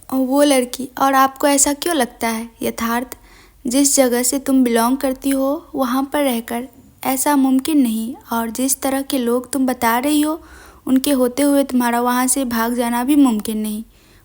वो लड़की, और आपको ऐसा क्यों लगता है? यथार्थ, जिस जगह से तुम बिलोंग करती हो वहाँ पर रहकर ऐसा मुमकिन नहीं, और जिस तरह के लोग तुम बता रही हो उनके होते हुए तुम्हारा वहाँ से भाग जाना भी मुमकिन नहीं।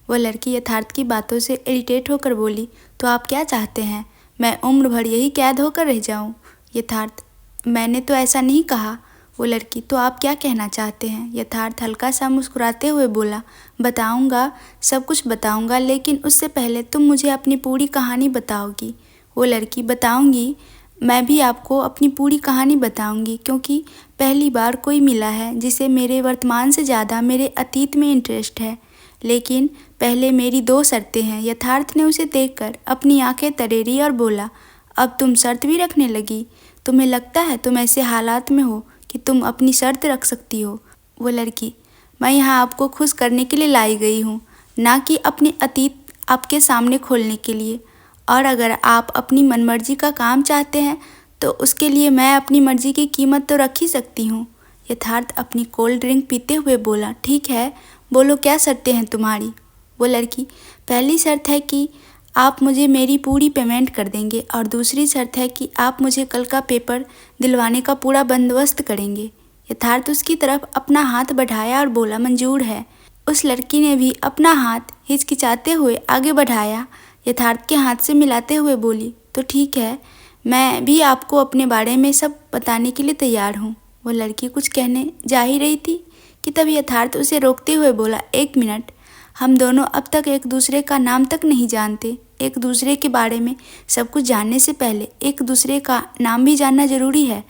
वह लड़की यथार्थ की बातों से इरिटेट होकर बोली, तो आप क्या चाहते हैं? मैं उम्र भर यही कैद होकर रह जाऊँ? यथार्थ, मैंने तो ऐसा नहीं कहा। वो लड़की, तो आप क्या कहना चाहते हैं? यथार्थ हल्का सा मुस्कुराते हुए बोला, बताऊंगा, सब कुछ बताऊंगा, लेकिन उससे पहले तुम मुझे अपनी पूरी कहानी बताओगी। वो लड़की, बताऊंगी, मैं भी आपको अपनी पूरी कहानी बताऊंगी, क्योंकि पहली बार कोई मिला है जिसे मेरे वर्तमान से ज़्यादा मेरे अतीत में इंटरेस्ट है। लेकिन पहले मेरी 2 शर्तें हैं। यथार्थ ने उसे देखकर अपनी आंखें तरेरी और बोला, अब तुम शर्त भी रखने लगी? तुम्हें लगता है तुम ऐसे हालात में हो कि तुम अपनी शर्त रख सकती हो? वो लड़की, मैं यहाँ आपको खुश करने के लिए लाई गई हूँ, ना कि अपने अतीत आपके सामने खोलने के लिए। और अगर आप अपनी मनमर्जी का काम चाहते हैं तो उसके लिए मैं अपनी मर्जी की कीमत तो रख ही सकती हूँ। यथार्थ अपनी कोल्ड ड्रिंक पीते हुए बोला, ठीक है, बोलो क्या शर्तें हैं तुम्हारी? वो लड़की, पहली शर्त है कि आप मुझे मेरी पूरी पेमेंट कर देंगे, और दूसरी शर्त है कि आप मुझे कल का पेपर दिलवाने का पूरा बंदोबस्त करेंगे। यथार्थ उसकी तरफ अपना हाथ बढ़ाया और बोला, मंजूर है। उस लड़की ने भी अपना हाथ हिचकिचाते हुए आगे बढ़ाया, यथार्थ के हाथ से मिलाते हुए बोली, तो ठीक है, मैं भी आपको अपने बारे में सब बताने के लिए तैयार हूँ। वो लड़की कुछ कहने जा ही रही थी कि तभी यथार्थ उसे रोकते हुए बोला, एक मिनट, हम दोनों अब तक एक दूसरे का नाम तक नहीं जानते। एक दूसरे के बारे में सब कुछ जानने से पहले एक दूसरे का नाम भी जानना ज़रूरी है।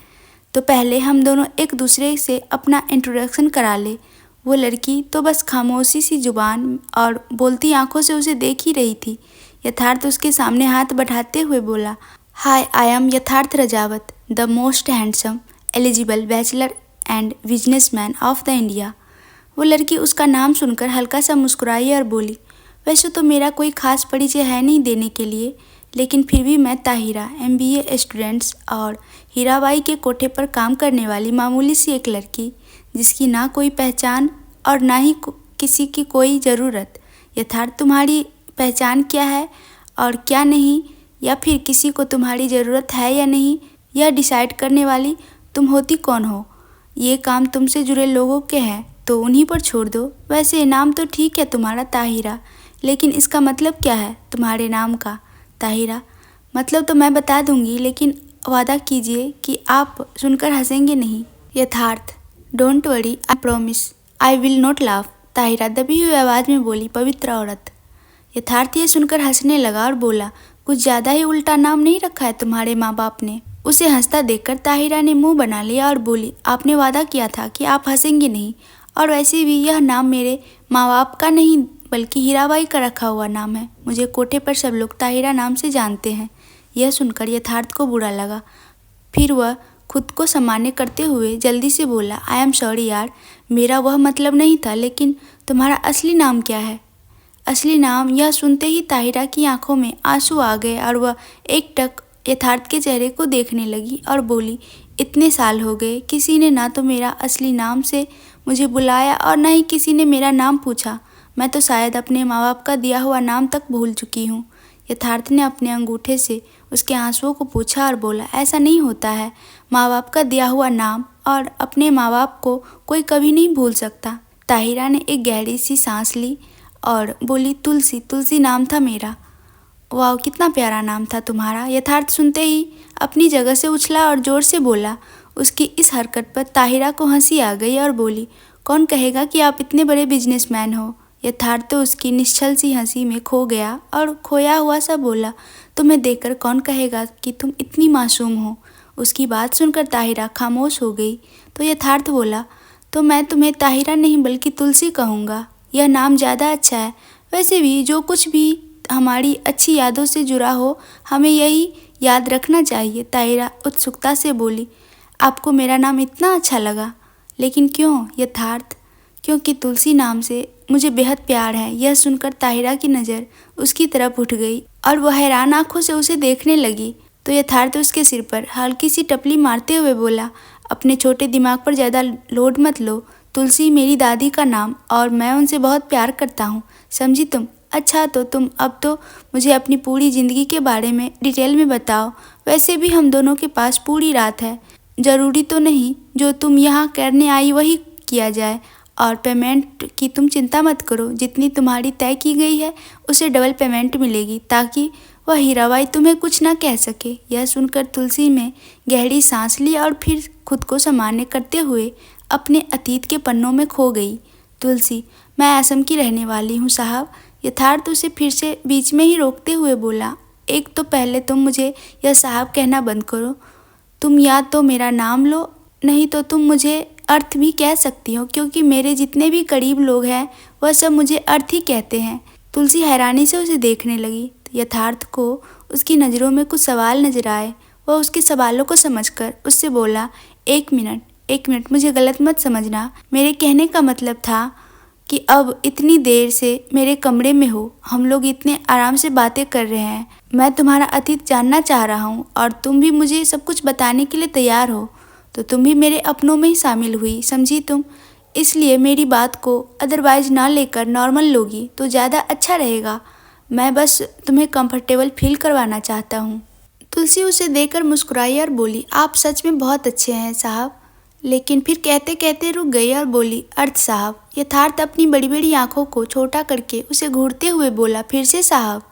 तो पहले हम दोनों एक दूसरे से अपना इंट्रोडक्शन करा ले। वो लड़की तो बस खामोशी सी जुबान और बोलती आंखों से उसे देख ही रही थी। यथार्थ उसके सामने हाथ बढ़ाते हुए बोला, हाय, आई एम यथार्थ Rajawat, the most handsome eligible bachelor and businessman of the India. वो लड़की उसका नाम सुनकर हल्का सा मुस्कुराई और बोली, वैसे तो मेरा कोई खास परिचय है नहीं देने के लिए, लेकिन फिर भी मैं ताहिरा, MBA स्टूडेंट्स और हीराबाई के कोठे पर काम करने वाली मामूली सी एक लड़की, जिसकी ना कोई पहचान और ना ही किसी की कोई ज़रूरत। यथार्थ, तुम्हारी पहचान क्या है और क्या नहीं, या फिर किसी को तुम्हारी ज़रूरत है या नहीं, यह डिसाइड करने वाली तुम होती कौन हो? ये काम तुमसे जुड़े लोगों के हैं तो उन्हीं पर छोड़ दो। वैसे नाम तो ठीक है तुम्हारा ताहिरा, लेकिन इसका मतलब क्या है तुम्हारे नाम का? ताहिरा, मतलब तो मैं बता दूंगी, लेकिन वादा कीजिए कि आप सुनकर हंसेंगे नहीं। यथार्थ, don't worry, I promise I will not laugh. Tahira दबी हुई आवाज़ में बोली, पवित्र औरत। यथार्थ ये सुनकर हंसने लगा और बोला, कुछ ज़्यादा ही उल्टा नाम नहीं रखा है तुम्हारे माँ बाप ने? उसे हंसता देखकर ताहिरा ने मुंह बना लिया और बोली, आपने वादा किया था कि आप हंसेंगे नहीं, और वैसे भी यह नाम मेरे माँ बाप का नहीं बल्कि हीराबाई का रखा हुआ नाम है। मुझे कोठे पर सब लोग ताहिरा नाम से जानते हैं। यह सुनकर यथार्थ को बुरा लगा। फिर वह खुद को सामान्य करते हुए जल्दी से बोला, आई एम सॉरी यार, मेरा वह मतलब नहीं था, लेकिन तुम्हारा असली नाम क्या है? असली नाम? यह सुनते ही ताहिरा की आंखों में आंसू आ गए और वह एकटक यथार्थ के चेहरे को देखने लगी और बोली, इतने साल हो गए, किसी ने ना तो मेरा असली नाम से मुझे बुलाया और ना ही किसी ने मेरा नाम पूछा। मैं तो शायद अपने माँ बाप का दिया हुआ नाम तक भूल चुकी हूँ। यथार्थ ने अपने अंगूठे से उसके आंसुओं को पोंछा और बोला, ऐसा नहीं होता है, माँ बाप का दिया हुआ नाम और अपने माँ बाप को कोई कभी नहीं भूल सकता। ताहिरा ने एक गहरी सी सांस ली और बोली, तुलसी, तुलसी नाम था मेरा। वाह, कितना प्यारा नाम था तुम्हारा। यथार्थ सुनते ही अपनी जगह से उछला और जोर से बोला। उसकी इस हरकत पर ताहिरा को हंसी आ गई और बोली, कौन कहेगा कि आप इतने बड़े बिजनेसमैन हो? यथार्थ तो उसकी निश्चल सी हंसी में खो गया और खोया हुआ सा बोला, तुम्हें देखकर कौन कहेगा कि तुम इतनी मासूम हो? उसकी बात सुनकर ताहिरा खामोश हो गई। तो यथार्थ बोला, तो मैं तुम्हें ताहिरा नहीं बल्कि तुलसी कहूँगा, यह नाम ज़्यादा अच्छा है। वैसे भी जो कुछ भी हमारी अच्छी यादों से जुड़ा हो, हमें यही याद रखना चाहिए। ताहिरा उत्सुकता से बोली, आपको मेरा नाम इतना अच्छा लगा? लेकिन क्यों? यथार्थ, क्योंकि तुलसी नाम से मुझे बेहद प्यार है। यह सुनकर ताहिरा की नज़र उसकी तरफ उठ गई और वह हैरान आंखों से उसे देखने लगी। तो यथार्थ उसके सिर पर हल्की सी टपली मारते हुए बोला, अपने छोटे दिमाग पर ज़्यादा लोड मत लो। तुलसी मेरी दादी का नाम और मैं उनसे बहुत प्यार करता हूँ, समझी तुम? अच्छा तो तुम अब तो मुझे अपनी पूरी ज़िंदगी के बारे में डिटेल में बताओ। वैसे भी हम दोनों के पास पूरी रात है। ज़रूरी तो नहीं जो तुम यहाँ करने आई वही किया जाए। और पेमेंट की तुम चिंता मत करो, जितनी तुम्हारी तय की गई है उसे डबल पेमेंट मिलेगी, ताकि वह हीराबाई तुम्हें कुछ ना कह सके। यह सुनकर तुलसी ने गहरी सांस ली और फिर खुद को सामान्य करते हुए अपने अतीत के पन्नों में खो गई। तुलसी, मैं असम की रहने वाली हूँ साहब। यथार्थ उसे फिर से बीच में ही रोकते हुए बोला। एक तो पहले तुम मुझे यह साहब कहना बंद करो। तुम या तो मेरा नाम लो, नहीं तो तुम मुझे अर्थ भी कह सकती हो, क्योंकि मेरे जितने भी करीब लोग हैं वह सब मुझे अर्थ ही कहते हैं। तुलसी हैरानी से उसे देखने लगी। यथार्थ को उसकी नज़रों में कुछ सवाल नजर आए। वह उसके सवालों को समझकर उससे बोला, एक मिनट, मुझे गलत मत समझना। मेरे कहने का मतलब था कि अब इतनी देर से मेरे कमरे में हो, हम लोग इतने आराम से बातें कर रहे हैं, मैं तुम्हारा अतीत जानना चाह रहा हूँ और तुम भी मुझे सब कुछ बताने के लिए तैयार हो, तो तुम भी मेरे अपनों में ही शामिल हुई, समझी तुम। इसलिए मेरी बात को अदरवाइज ना लेकर नॉर्मल लोगी तो ज़्यादा अच्छा रहेगा। मैं बस तुम्हें कंफर्टेबल फील करवाना चाहता हूँ। तुलसी उसे देखकर मुस्कुराई और बोली, आप सच में बहुत अच्छे हैं साहब। लेकिन फिर कहते कहते रुक गई और बोली, अर्थ साहब। यथार्थ अपनी बड़ी बड़ी आंखों को छोटा करके उसे घूरते हुए बोला, फिर से साहब।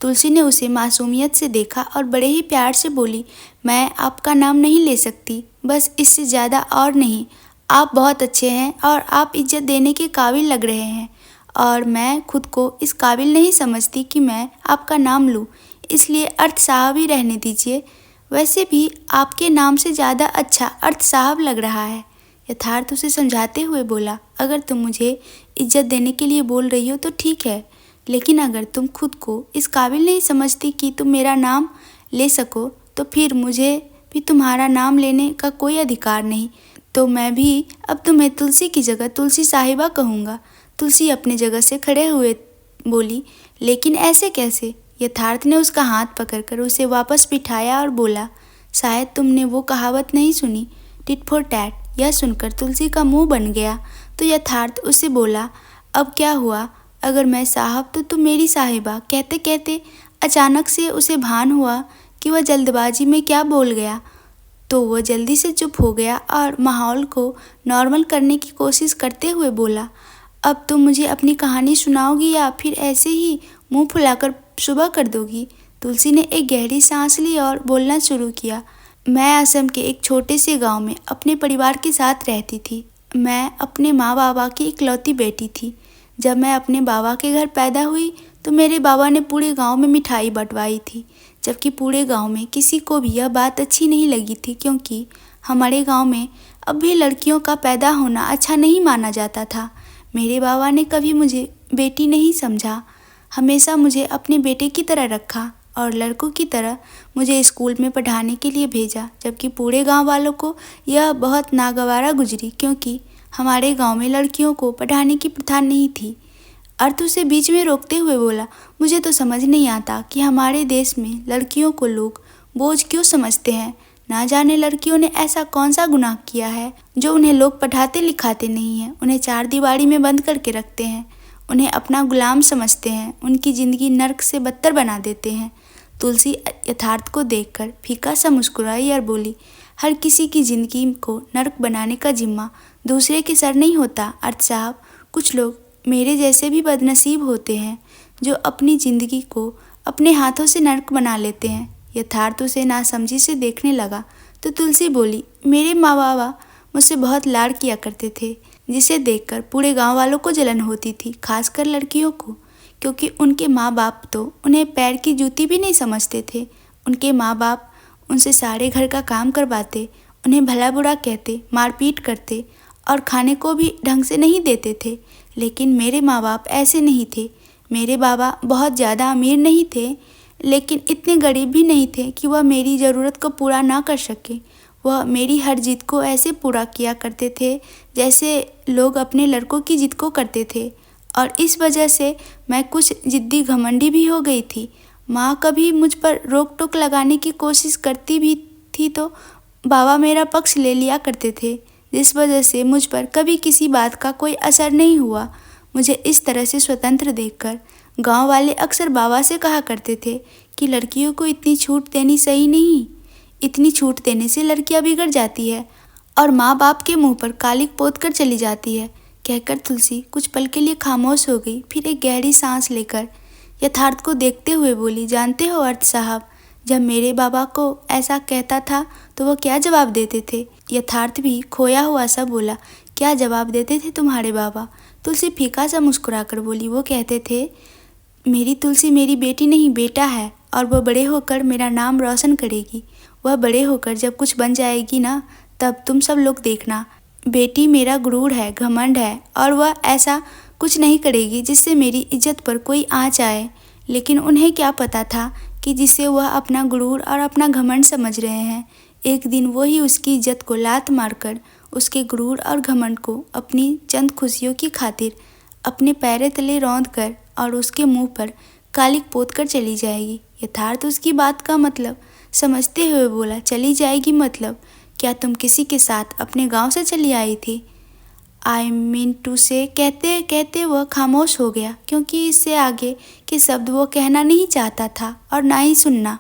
तुलसी ने उसे मासूमियत से देखा और बड़े ही प्यार से बोली, मैं आपका नाम नहीं ले सकती, बस इससे ज़्यादा और नहीं। आप बहुत अच्छे हैं और आप इज्जत देने के काबिल लग रहे हैं, और मैं खुद को इस काबिल नहीं समझती कि मैं आपका नाम लूँ, इसलिए अर्थ साहब ही रहने दीजिए। वैसे भी आपके नाम से ज़्यादा अच्छा अर्थ साहब लग रहा है। यथार्थ उसे समझाते हुए बोला, अगर तुम मुझे इज्जत देने के लिए बोल रही हो तो ठीक है, लेकिन अगर तुम खुद को इस काबिल नहीं समझती कि तुम मेरा नाम ले सको, तो फिर मुझे भी तुम्हारा नाम लेने का कोई अधिकार नहीं। तो मैं भी अब तुम्हें तुलसी की जगह तुलसी साहिबा कहूँगा। तुलसी अपनी जगह से खड़े हुए बोली, लेकिन ऐसे कैसे? यथार्थ ने उसका हाथ पकड़कर उसे वापस बिठाया और बोला, शायद तुमने वो कहावत नहीं सुनी, टिट फॉर टैट। यह सुनकर तुलसी का मुंह बन गया। तो यथार्थ उससे बोला, अब क्या हुआ? अगर मैं साहब तो तुम मेरी साहिबा। कहते कहते अचानक से उसे भान हुआ कि वह जल्दबाजी में क्या बोल गया, तो वह जल्दी से चुप हो गया और माहौल को नॉर्मल करने की कोशिश करते हुए बोला, अब तुम मुझे अपनी कहानी सुनाओगी या फिर ऐसे ही मुंह फुलाकर सुबह कर दोगी? तुलसी ने एक गहरी सांस ली और बोलना शुरू किया, मैं असम के एक छोटे से गांव में अपने परिवार के साथ रहती थी। मैं अपने माँ बाबा की इकलौती बेटी थी। जब मैं अपने बाबा के घर पैदा हुई तो मेरे बाबा ने पूरे गांव में मिठाई बंटवाई थी, जबकि पूरे गांव में किसी को भी यह बात अच्छी नहीं लगी थी, क्योंकि हमारे गांव में अब भी लड़कियों का पैदा होना अच्छा नहीं माना जाता था। मेरे बाबा ने कभी मुझे बेटी नहीं समझा, हमेशा मुझे अपने बेटे की तरह रखा और लड़कों की तरह मुझे स्कूल में पढ़ाने के लिए भेजा, जबकि पूरे गांव वालों को यह बहुत नागवारा गुजरी, क्योंकि हमारे गांव में लड़कियों को पढ़ाने की प्रथा नहीं थी। अर्थ उसे बीच में रोकते हुए बोला, मुझे तो समझ नहीं आता कि हमारे देश में लड़कियों को लोग बोझ क्यों समझते हैं। ना जाने लड़कियों ने ऐसा कौन सा गुनाह किया है जो उन्हें लोग पढ़ाते लिखाते नहीं हैं, उन्हें चार दीवारी में बंद करके रखते हैं, उन्हें अपना गुलाम समझते हैं, उनकी ज़िंदगी नर्क से बदतर बना देते हैं। तुलसी यथार्थ को देखकर फीका सा मुस्कुराई और बोली, हर किसी की ज़िंदगी को नर्क बनाने का जिम्मा दूसरे के सर नहीं होता अर्थ साहब। कुछ लोग मेरे जैसे भी बदनसीब होते हैं जो अपनी ज़िंदगी को अपने हाथों से नर्क बना लेते हैं। यथार्थ उसे नासमझी से देखने लगा तो तुलसी बोली, मेरे माँ बाबा मुझसे बहुत लाड किया करते थे, जिसे देखकर पूरे गांव वालों को जलन होती थी, खासकर लड़कियों को, क्योंकि उनके माँ बाप तो उन्हें पैर की जूती भी नहीं समझते थे। उनके माँ बाप उनसे सारे घर का काम करवाते, उन्हें भला बुरा कहते, मारपीट करते और खाने को भी ढंग से नहीं देते थे। लेकिन मेरे माँ बाप ऐसे नहीं थे। मेरे बाबा बहुत ज़्यादा अमीर नहीं थे, लेकिन इतने गरीब भी नहीं थे कि वह मेरी ज़रूरत को पूरा ना कर सके। वह मेरी हर जिद को ऐसे पूरा किया करते थे जैसे लोग अपने लड़कों की जिद को करते थे, और इस वजह से मैं कुछ जिद्दी घमंडी भी हो गई थी। माँ कभी मुझ पर रोक टोक लगाने की कोशिश करती भी थी तो बाबा मेरा पक्ष ले लिया करते थे, जिस वजह से मुझ पर कभी किसी बात का कोई असर नहीं हुआ। मुझे इस तरह से स्वतंत्र देखकर गांव वाले अक्सर बाबा से कहा करते थे कि लड़कियों को इतनी छूट देनी सही नहीं, इतनी छूट देने से लड़कियां बिगड़ जाती है और माँ बाप के मुंह पर कालिक पोत कर चली जाती है। कहकर तुलसी कुछ पल के लिए खामोश हो गई, फिर एक गहरी सांस लेकर यथार्थ को देखते हुए बोली, जानते हो अर्थ साहब, जब मेरे बाबा को ऐसा कहता था तो वो क्या जवाब देते थे? यथार्थ भी खोया हुआ सा बोला, क्या जवाब देते थे तुम्हारे बाबा? तुलसी फीका सा मुस्कुराकर बोली, वो कहते थे, मेरी तुलसी मेरी बेटी नहीं बेटा है और वह बड़े होकर मेरा नाम रोशन करेगी। वह बड़े होकर जब कुछ बन जाएगी ना, तब तुम सब लोग देखना। बेटी मेरा गुरूर है, घमंड है और वह ऐसा कुछ नहीं करेगी जिससे मेरी इज्जत पर कोई आँच आए। लेकिन उन्हें क्या पता था कि जिसे वह अपना गुरूर और अपना घमंड समझ रहे हैं, एक दिन वो ही उसकी इज्जत को लात मारकर उसके गुरूर और घमंड को अपनी चंद खुशियों की खातिर अपने पैरों तले रौंद कर और उसके मुंह पर कालिक पोत कर चली जाएगी। यथार्थ उसकी बात का मतलब समझते हुए बोला, चली जाएगी मतलब? क्या तुम किसी के साथ अपने गांव से चली आई थी? आई मीन टू से कहते कहते वह खामोश हो गया, क्योंकि इससे आगे के शब्द वो कहना नहीं चाहता था और ना ही सुनना।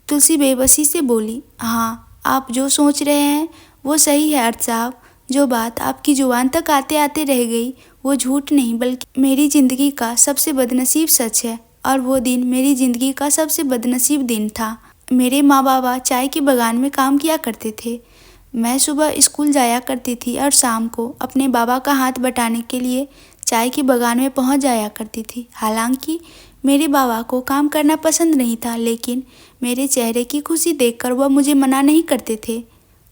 तुलसी बेबसी से बोली, हाँ, आप जो सोच रहे हैं वो सही है अर्थ साहब। जो बात आपकी जुबान तक आते आते रह गई वो झूठ नहीं बल्कि मेरी ज़िंदगी का सबसे बदनसीब सच है। और वो दिन मेरी ज़िंदगी का सबसे बदनसीब दिन था। मेरे माँ बाबा चाय के बागान में काम किया करते थे। मैं सुबह स्कूल जाया करती थी और शाम को अपने बाबा का हाथ बटाने के लिए चाय के बागान में पहुंच जाया करती थी। हालांकि मेरे बाबा को काम करना पसंद नहीं था, लेकिन मेरे चेहरे की खुशी देखकर वह मुझे मना नहीं करते थे।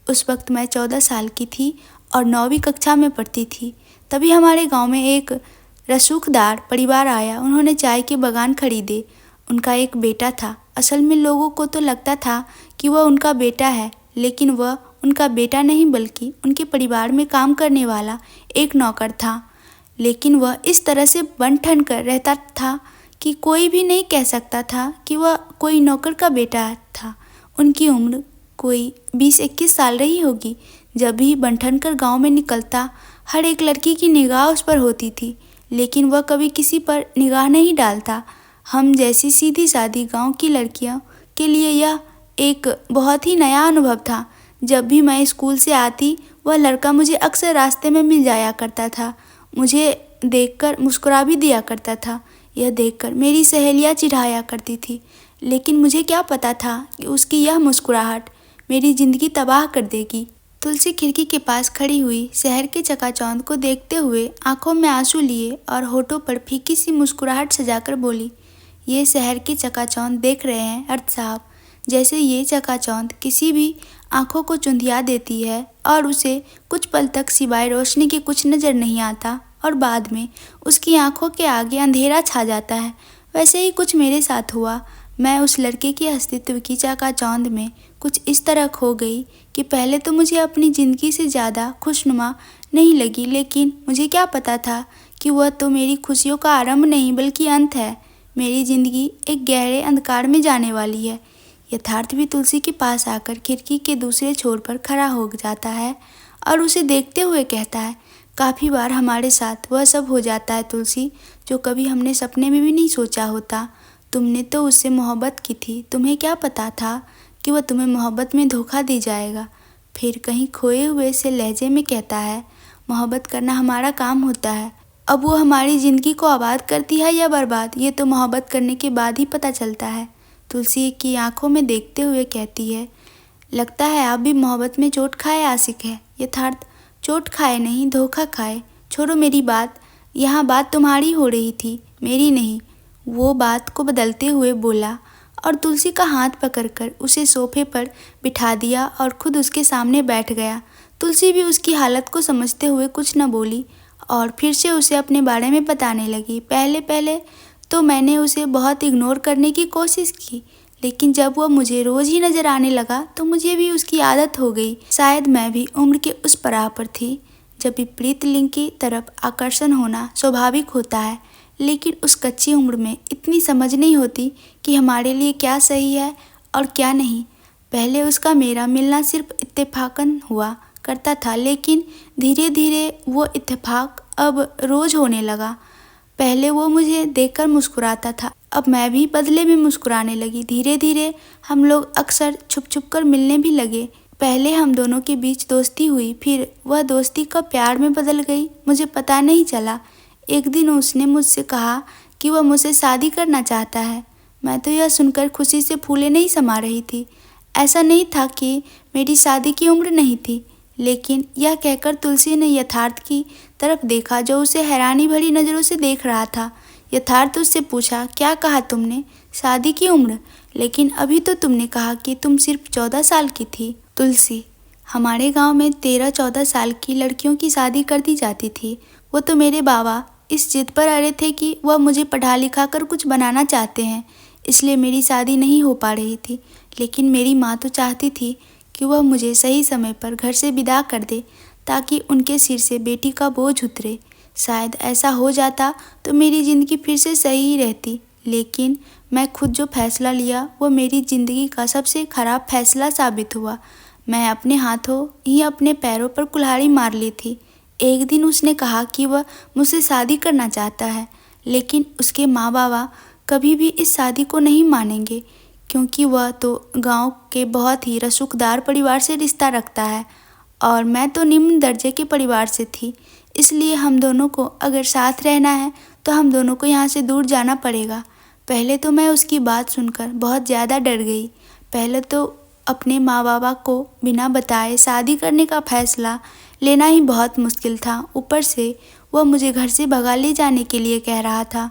उस वक्त मैं 14 साल की थी और 9वीं कक्षा में पढ़ती थी। तभी हमारे गांव में एक रसूखदार परिवार आया। उन्होंने चाय के बागान खरीदे। उनका एक बेटा था। असल में लोगों को तो लगता था कि वह उनका बेटा है, लेकिन वह उनका बेटा नहीं बल्कि उनके परिवार में काम करने वाला एक नौकर था। लेकिन वह इस तरह से बन ठन कर रहता था कि कोई भी नहीं कह सकता था कि वह कोई नौकर का बेटा था। उनकी उम्र कोई 20-21 साल रही होगी। जब भी बन ठन कर गाँव में निकलता, हर एक लड़की की निगाह उस पर होती थी, लेकिन वह कभी किसी पर निगाह नहीं डालता। हम जैसी सीधी सादी गाँव की लड़कियों के लिए यह एक बहुत ही नया अनुभव था। जब भी मैं स्कूल से आती, वह लड़का मुझे अक्सर रास्ते में मिल जाया करता था। मुझे देखकर मुस्कुरा भी दिया करता था। यह देखकर मेरी सहेलियाँ चिढ़ाया करती थी, लेकिन मुझे क्या पता था कि उसकी यह मुस्कुराहट मेरी ज़िंदगी तबाह कर देगी। तुलसी खिड़की के पास खड़ी हुई शहर के चकाचौंध को देखते हुए आंखों में आंसू लिए और होठों पर फीकी सी मुस्कुराहट सजाकर बोली, ये शहर के चकाचौंध देख रहे हैं अर्थ साहब? जैसे ये चकाचौंध किसी भी आंखों को चुंधिया देती है और उसे कुछ पल तक सिवाय रोशनी के कुछ नज़र नहीं आता और बाद में उसकी आंखों के आगे अंधेरा छा जाता है, वैसे ही कुछ मेरे साथ हुआ। मैं उस लड़के के अस्तित्व की चकाचौंध में कुछ इस तरह खो गई कि पहले तो मुझे अपनी ज़िंदगी से ज़्यादा खुशनुमा नहीं लगी, लेकिन मुझे क्या पता था कि वह तो मेरी खुशियों का आरंभ नहीं बल्कि अंत है। मेरी ज़िंदगी एक गहरे अंधकार में जाने वाली है। यथार्थ भी तुलसी के पास आकर खिड़की के दूसरे छोर पर खड़ा हो जाता है और उसे देखते हुए कहता है, काफ़ी बार हमारे साथ वह सब हो जाता है तुलसी, जो कभी हमने सपने में भी नहीं सोचा होता। तुमने तो उससे मोहब्बत की थी, तुम्हें क्या पता था कि वह तुम्हें मोहब्बत में धोखा दे जाएगा। फिर कहीं खोए हुए से लहजे में कहता है, मोहब्बत करना हमारा काम होता है। अब वो हमारी ज़िंदगी को आबाद करती है या बर्बाद, ये तो मोहब्बत करने के बाद ही पता चलता है। तुलसी की आंखों में देखते हुए कहती है, लगता है आप भी मोहब्बत में चोट खाए आशिक है। यथार्थ, चोट खाए नहीं, धोखा खाए। छोड़ो मेरी बात, यहाँ बात तुम्हारी हो रही थी, मेरी नहीं। वो बात को बदलते हुए बोला और तुलसी का हाथ पकड़कर उसे सोफे पर बिठा दिया और खुद उसके सामने बैठ गया। तुलसी भी उसकी हालत को समझते हुए कुछ न बोली और फिर से उसे अपने बारे में बताने लगी। पहले पहले तो मैंने उसे बहुत इग्नोर करने की कोशिश की, लेकिन जब वह मुझे रोज़ ही नज़र आने लगा तो मुझे भी उसकी आदत हो गई। शायद मैं भी उम्र के उस पड़ाव पर थी जब विपरीत लिंग की तरफ आकर्षण होना स्वाभाविक होता है, लेकिन उस कच्ची उम्र में इतनी समझ नहीं होती कि हमारे लिए क्या सही है और क्या नहीं। पहले उसका मेरा मिलना सिर्फ इत्तेफाकन हुआ करता था, लेकिन धीरे धीरे वो इत्तेफाक अब रोज़ होने लगा। पहले वो मुझे देखकर मुस्कुराता था, अब मैं भी बदले में मुस्कुराने लगी। धीरे धीरे हम लोग अक्सर छुप छुप कर मिलने भी लगे। पहले हम दोनों के बीच दोस्ती हुई, फिर वह दोस्ती कब प्यार में बदल गई मुझे पता नहीं चला। एक दिन उसने मुझसे कहा कि वह मुझसे शादी करना चाहता है। मैं तो यह सुनकर खुशी से फूले नहीं समा रही थी। ऐसा नहीं था कि मेरी शादी की उम्र नहीं थी, लेकिन यह कहकर तुलसी ने यथार्थ की तरफ देखा जो उसे हैरानी भरी नज़रों से देख रहा था। यथार्थ उससे पूछा, क्या कहा तुमने? शादी की उम्र? लेकिन अभी तो तुमने कहा कि तुम सिर्फ 14 साल की थी। तुलसी, हमारे गांव में 13-14 साल की लड़कियों की शादी कर दी जाती थी। वो तो मेरे बाबा इस जिद पर अड़े थे कि वह मुझे पढ़ा लिखा कर कुछ बनाना चाहते हैं, इसलिए मेरी शादी नहीं हो पा रही थी। लेकिन मेरी माँ तो चाहती थी कि वह मुझे सही समय पर घर से विदा कर दे ताकि उनके सिर से बेटी का बोझ उतरे। शायद ऐसा हो जाता तो मेरी ज़िंदगी फिर से सही ही रहती, लेकिन मैं खुद जो फैसला लिया वो मेरी ज़िंदगी का सबसे खराब फैसला साबित हुआ। मैं अपने हाथों ही अपने पैरों पर कुल्हाड़ी मार ली थी। एक दिन उसने कहा कि वह मुझसे शादी करना चाहता है, लेकिन उसके माँ बाबा कभी भी इस शादी को नहीं मानेंगे, क्योंकि वह तो गांव के बहुत ही रसूखदार परिवार से रिश्ता रखता है और मैं तो निम्न दर्जे के परिवार से थी। इसलिए हम दोनों को अगर साथ रहना है तो हम दोनों को यहाँ से दूर जाना पड़ेगा। पहले तो मैं उसकी बात सुनकर बहुत ज़्यादा डर गई। पहले तो अपने माँ बाबा को बिना बताए शादी करने का फैसला लेना ही बहुत मुश्किल था। ऊपर से वह मुझे घर से भगा ले जाने के लिए कह रहा था।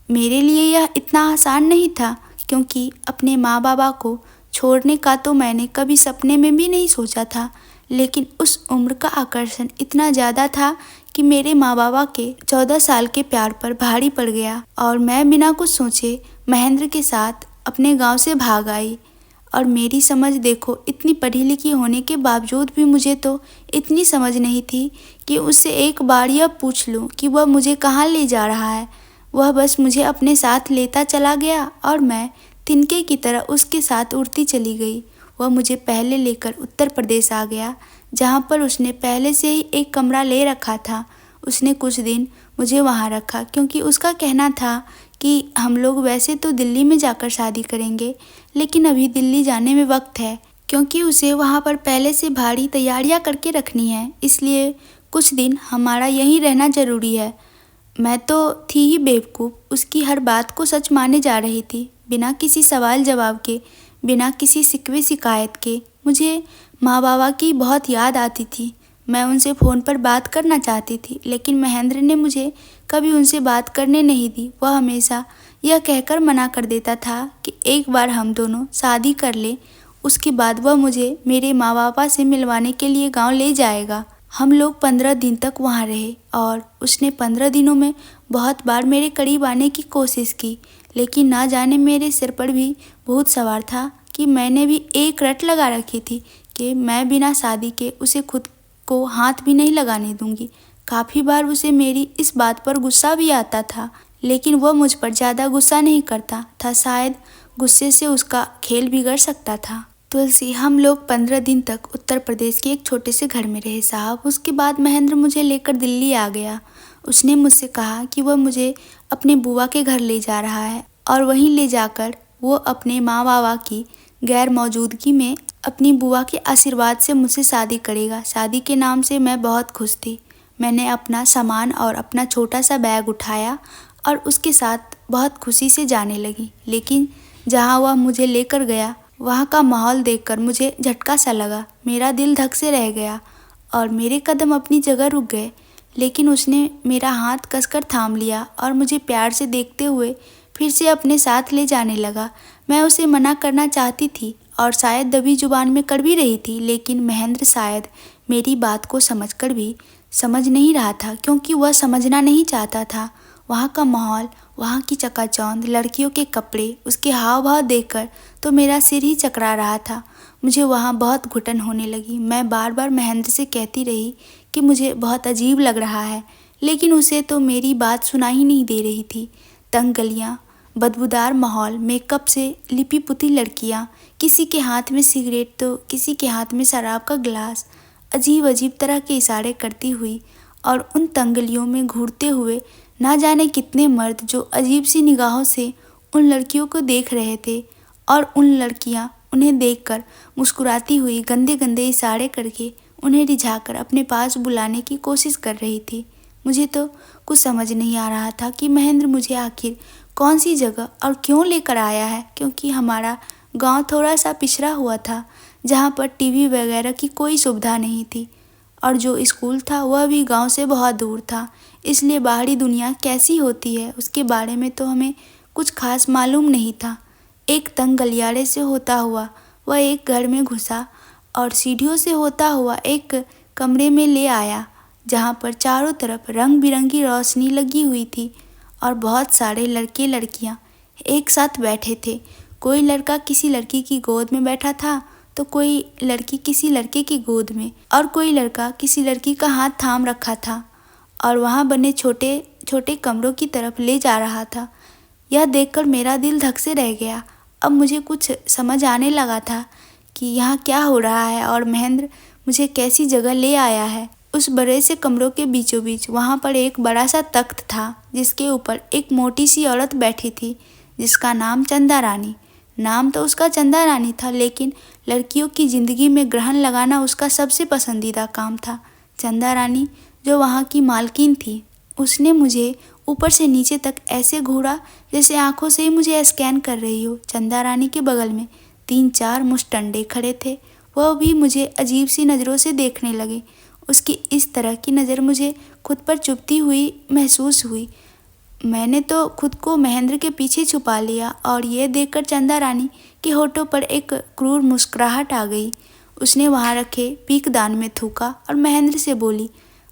मेरे लिए यह इतना आसान नहीं था, क्योंकि अपने माँ बाबा को छोड़ने का तो मैंने कभी सपने में भी नहीं सोचा था, लेकिन उस उम्र का आकर्षण इतना ज़्यादा था कि मेरे माँ बाबा के 14 साल के प्यार पर भारी पड़ गया और मैं बिना कुछ सोचे महेंद्र के साथ अपने गांव से भाग आई। और मेरी समझ देखो, इतनी पढ़ी लिखी होने के बावजूद भी मुझे तो इतनी समझ नहीं थी कि उससे एक बार यह पूछ लूँ कि वह मुझे कहाँ ले जा रहा है। वह बस मुझे अपने साथ लेता चला गया और मैं तिनके की तरह उसके साथ उड़ती चली गई। वह मुझे पहले लेकर उत्तर प्रदेश आ गया, जहाँ पर उसने पहले से ही एक कमरा ले रखा था। उसने कुछ दिन मुझे वहाँ रखा, क्योंकि उसका कहना था कि हम लोग वैसे तो दिल्ली में जाकर शादी करेंगे, लेकिन अभी दिल्ली जाने में वक्त है, क्योंकि उसे वहाँ पर पहले से भारी तैयारियाँ करके रखनी है। इसलिए कुछ दिन हमारा यहीं रहना ज़रूरी है। मैं तो थी ही बेवकूफ़, उसकी हर बात को सच माने जा रही थी, बिना किसी सवाल जवाब के, बिना किसी शिकवे शिकायत के। मुझे माँ बाबा की बहुत याद आती थी। मैं उनसे फ़ोन पर बात करना चाहती थी, लेकिन महेंद्र ने मुझे कभी उनसे बात करने नहीं दी। वह हमेशा यह कहकर मना कर देता था कि एक बार हम दोनों शादी कर लें, उसके बाद वह मुझे मेरे माँ बाबा से मिलवाने के लिए गांव ले जाएगा। हम लोग 15 दिन तक वहाँ रहे और उसने 15 दिनों में बहुत बार मेरे करीब आने की कोशिश की, लेकिन ना जाने मेरे सिर पर भी भूत सवार था कि मैंने भी एक रट लगा रखी थी कि मैं बिना शादी के उसे खुद को हाथ भी नहीं लगाने दूंगी। काफ़ी बार उसे मेरी इस बात पर गुस्सा भी आता था, लेकिन वह मुझ पर ज़्यादा गुस्सा नहीं करता था। शायद गुस्से से उसका खेल बिगड़ सकता था। तुलसी, हम लोग 15 दिन तक उत्तर प्रदेश के एक छोटे से घर में रहे साहब। उसके बाद महेंद्र मुझे लेकर दिल्ली आ गया। उसने मुझसे कहा कि वह मुझे अपने बुआ के घर ले जा रहा है और वहीं ले जाकर वो अपने माँ बाबा की गैर मौजूदगी में अपनी बुआ के आशीर्वाद से मुझसे शादी करेगा। शादी के नाम से मैं बहुत खुश थी। मैंने अपना सामान और अपना छोटा सा बैग उठाया और उसके साथ बहुत खुशी से जाने लगी। लेकिन जहाँ वह मुझे लेकर गया, वहाँ का माहौल देखकर मुझे झटका सा लगा। मेरा दिल धक से रह गया और मेरे कदम अपनी जगह रुक गए। लेकिन उसने मेरा हाथ कसकर थाम लिया और मुझे प्यार से देखते हुए फिर से अपने साथ ले जाने लगा। मैं उसे मना करना चाहती थी और शायद दबी जुबान में कर भी रही थी, लेकिन महेंद्र शायद मेरी बात को समझकर भी समझ नहीं रहा था, क्योंकि वह समझना नहीं चाहता था। वहाँ का माहौल, वहाँ की चकाचौंध, लड़कियों के कपड़े, उसके हाव भाव देखकर तो मेरा सिर ही चकरा रहा था। मुझे वहाँ बहुत घुटन होने लगी। मैं बार बार महेंद्र से कहती रही कि मुझे बहुत अजीब लग रहा है, लेकिन उसे तो मेरी बात सुना ही नहीं दे रही थी। तंग गलियाँ, बदबूदार माहौल, मेकअप से लिपी पुती लड़कियाँ, किसी के हाथ में सिगरेट तो किसी के हाथ में शराब का गिलास, अजीब अजीब तरह के इशारे करती हुई और उन तंगलियों में घूरते हुए ना जाने कितने मर्द जो अजीब सी निगाहों से उन लड़कियों को देख रहे थे और उन लड़कियां उन्हें देखकर मुस्कुराती हुई गंदे गंदे इशारे करके उन्हें रिझाकर अपने पास बुलाने की कोशिश कर रही थी। मुझे तो कुछ समझ नहीं आ रहा था कि महेंद्र मुझे आखिर कौन सी जगह और क्यों लेकर आया है, क्योंकि हमारा गांव थोड़ा सा पिछड़ा हुआ था जहां पर टीवी वगैरह की कोई सुविधा नहीं थी और जो स्कूल था वह भी गांव से बहुत दूर था। इसलिए बाहरी दुनिया कैसी होती है उसके बारे में तो हमें कुछ खास मालूम नहीं था। एक तंग गलियारे से होता हुआ वह एक घर में घुसा और सीढ़ियों से होता हुआ एक कमरे में ले आया जहां पर चारों तरफ रंग बिरंगी रोशनी लगी हुई थी और बहुत सारे लड़के लड़कियां एक साथ बैठे थे। कोई लड़का किसी लड़की की गोद में बैठा था तो कोई लड़की किसी लड़के की गोद में और कोई लड़का किसी लड़की का हाथ थाम रखा था और वहां बने छोटे छोटे कमरों की तरफ ले जा रहा था। यह देखकर मेरा दिल धक से रह गया। अब मुझे कुछ समझ आने लगा था कि यहाँ क्या हो रहा है और महेंद्र मुझे कैसी जगह ले आया है। उस बड़े से कमरों के बीचों बीच वहाँ पर एक बड़ा सा तख्त था जिसके ऊपर एक मोटी सी औरत बैठी थी जिसका नाम चंदा रानी। नाम तो उसका चंदा रानी था, लेकिन लड़कियों की ज़िंदगी में ग्रहण लगाना उसका सबसे पसंदीदा काम था। चंदा रानी जो वहाँ की मालकिन थी, उसने मुझे ऊपर से नीचे तक ऐसे घूरा जैसे आंखों से ही मुझे स्कैन कर रही हो। चंदा रानी के बगल में 3-4 मुस्टंडे खड़े थे, वह भी मुझे अजीब सी नज़रों से देखने लगे। उसकी इस तरह की नज़र मुझे खुद पर चुभती हुई महसूस हुई। मैंने तो खुद को महेंद्र के पीछे छुपा लिया और ये देखकर चंदा रानी के होठों पर एक क्रूर मुस्कुराहट आ गई। उसने वहाँ रखे पीकदान में थूका और महेंद्र से बोली,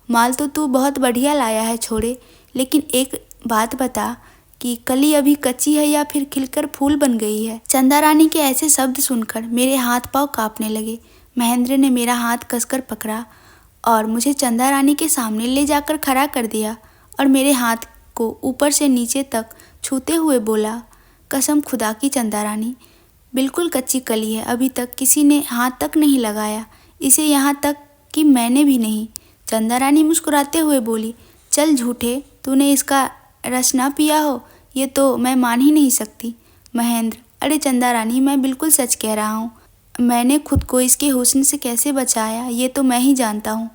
माल तो तू बहुत बढ़िया लाया है छोरे, लेकिन एक बात बता कि कली अभी कच्ची है या फिर खिलकर फूल बन गई है। चंदा रानी के ऐसे शब्द सुनकर मेरे हाथ पांव कांपने लगे। महेंद्र ने मेरा हाथ कसकर पकड़ा और मुझे चंदा रानी के सामने ले जाकर खड़ा कर दिया और मेरे हाथ को ऊपर से नीचे तक छूते हुए बोला, कसम खुदा की चंदा रानी, बिल्कुल कच्ची कली है, अभी तक किसी ने हाथ तक नहीं लगाया इसे, यहाँ तक कि मैंने भी नहीं। चंदा रानी मुस्कुराते हुए बोली, चल झूठे, तूने इसका रस ना पिया हो, ये तो मैं मान ही नहीं सकती। महेंद्र, अरे चंदा रानी, मैं बिल्कुल सच कह रहा हूँ। मैंने खुद को इसके हुस्न से कैसे बचाया ये तो मैं ही जानता हूँ।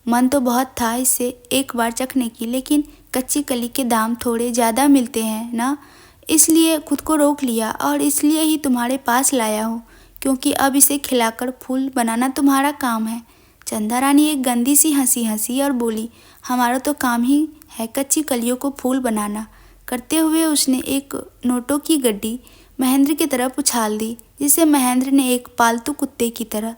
मन तो बहुत था इससे एक बार चखने की, लेकिन कच्ची कली के दाम थोड़े ज़्यादा मिलते हैं ना, इसलिए खुद को रोक लिया और इसलिए ही तुम्हारे पास लाया हूँ, क्योंकि अब इसे खिलाकर फूल बनाना तुम्हारा काम है। चंदा रानी एक गंदी सी हंसी हंसी और बोली, हमारा तो काम ही है कच्ची कलियों को फूल बनाना। करते हुए उसने एक नोटों की गड्डी महेंद्र की तरफ उछाल दी, जिसे महेंद्र ने एक पालतू कुत्ते की तरह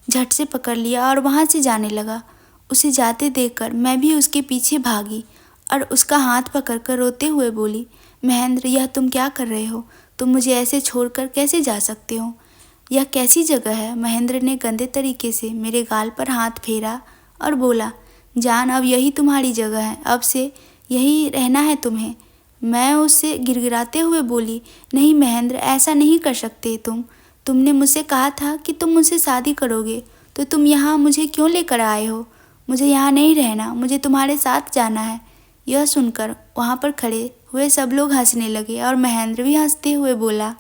झट से पकड़ लिया और वहाँ से जाने लगा। उसे जाते देखकर मैं भी उसके पीछे भागी और उसका हाथ पकड़कर रोते हुए बोली, महेंद्र, यह तुम क्या कर रहे हो? तुम मुझे ऐसे छोड़कर कैसे जा सकते हो? यह कैसी जगह है? महेंद्र ने गंदे तरीके से मेरे गाल पर हाथ फेरा और बोला, जान, अब यही तुम्हारी जगह है, अब से यही रहना है तुम्हें। मैं उससे गिड़गिड़ाते हुए बोली, नहीं महेंद्र, ऐसा नहीं कर सकते तुमने मुझसे कहा था कि तुम मुझसे शादी करोगे, तो तुम यहाँ मुझे क्यों लेकर आए हो? मुझे यहाँ नहीं रहना, मुझे तुम्हारे साथ जाना है। यह सुनकर वहाँ पर खड़े हुए सब लोग हंसने लगे और महेंद्र भी हंसते हुए बोला,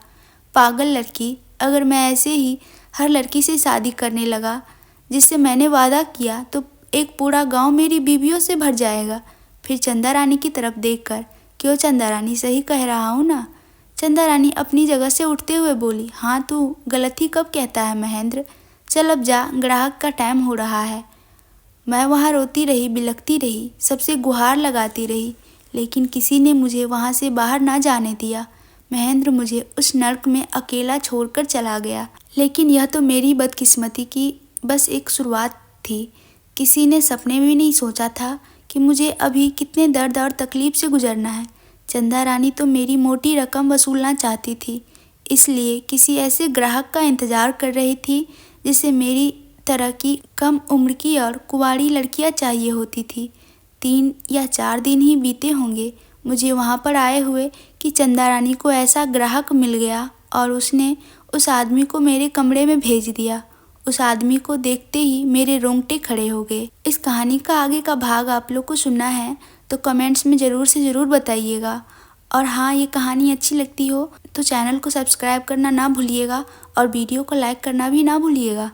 पागल लड़की, अगर मैं ऐसे ही हर लड़की से शादी करने लगा जिससे मैंने वादा किया तो एक पूरा गांव मेरी बीवियों से भर जाएगा। फिर चंदा रानी की तरफ देखकर, क्यों चंदा रानी, सही कह रहा हूँ ना? चंदा रानी अपनी जगह से उठते हुए बोली, हाँ, तू गलत ही कब कहता है महेंद्र, चल अब जा, ग्राहक का टाइम हो रहा है। मैं वहाँ रोती रही, बिलखती रही, सबसे गुहार लगाती रही, लेकिन किसी ने मुझे वहाँ से बाहर ना जाने दिया। महेंद्र मुझे उस नर्क में अकेला छोड़कर चला गया, लेकिन यह तो मेरी बदकिस्मती की बस एक शुरुआत थी। किसी ने सपने में भी नहीं सोचा था कि मुझे अभी कितने दर्द और तकलीफ से गुजरना है। चंदा रानी तो मेरी मोटी रकम वसूलना चाहती थी, इसलिए किसी ऐसे ग्राहक का इंतज़ार कर रही थी जिसे मेरी तरह की कम उम्र की और कुंवारी लड़कियां चाहिए होती थी। 3 या 4 दिन ही बीते होंगे मुझे वहाँ पर आए हुए कि चंदा रानी को ऐसा ग्राहक मिल गया और उसने उस आदमी को मेरे कमरे में भेज दिया। उस आदमी को देखते ही मेरे रोंगटे खड़े हो गए। इस कहानी का आगे का भाग आप लोग को सुनना है तो कमेंट्स में ज़रूर से ज़रूर बताइएगा। और हाँ, ये कहानी अच्छी लगती हो तो चैनल को सब्सक्राइब करना ना भूलिएगा और वीडियो को लाइक करना भी ना भूलिएगा।